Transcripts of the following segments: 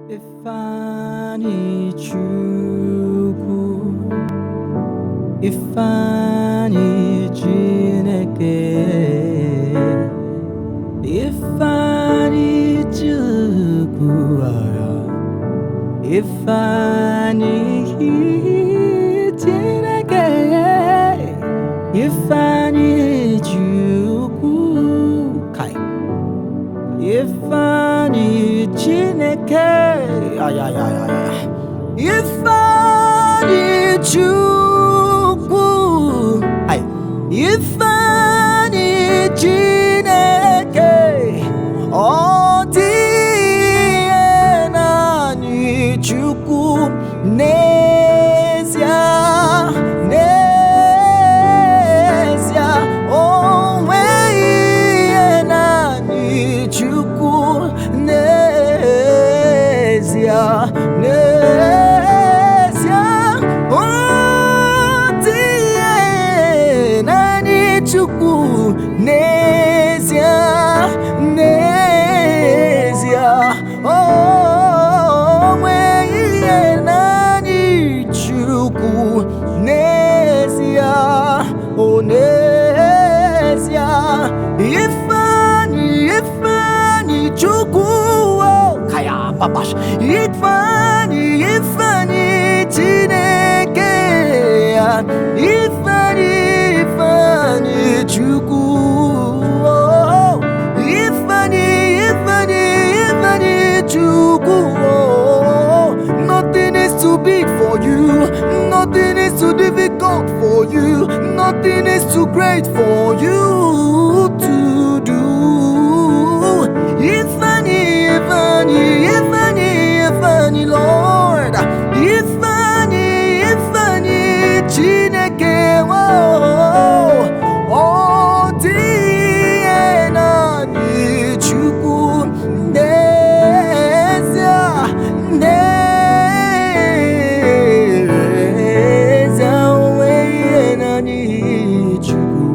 Anyi Chukwu, Anyi Chineke, Anyi Chukwu, Anyi Chineke, Anyi Chukwu, Kai, Anyi Chineke, ay, ay, ay, ay. Anyi Chukwu, ay, Anyi Chineke, ọ dị naanị Chukwu n'ezie, n'ezie, o nweghị naanị Chukwu n'ezie, n'ezie, o dị naanị Chukwu n'ezie, n'ezie, o nweghị naanị Chukwu n'ezie, o n'ezie, Ifeanyi Chukwu, kaya papash, Ifeanyi Chineke, Ifeanyi Chukwu, Ifeanyi Chukwu. Nothing is too big for you, nothing is too difficult for you, nothing is too great for you to do. Ifeanyi, Lord, Ifeanyi Chineke, oh, dị naanị Chukwu n'ezie, n'ezie, o nweghị naanị Chukwu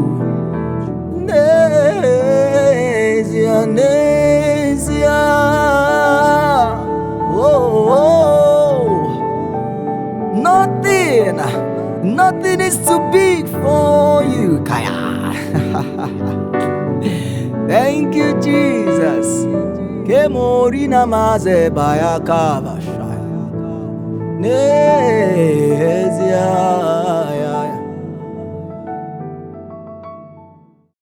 n'ezie, n'ezie, nothing is too big for you, Kaya. Thank you, Jesus. Kemorina maze baya kabashaya. Nezia.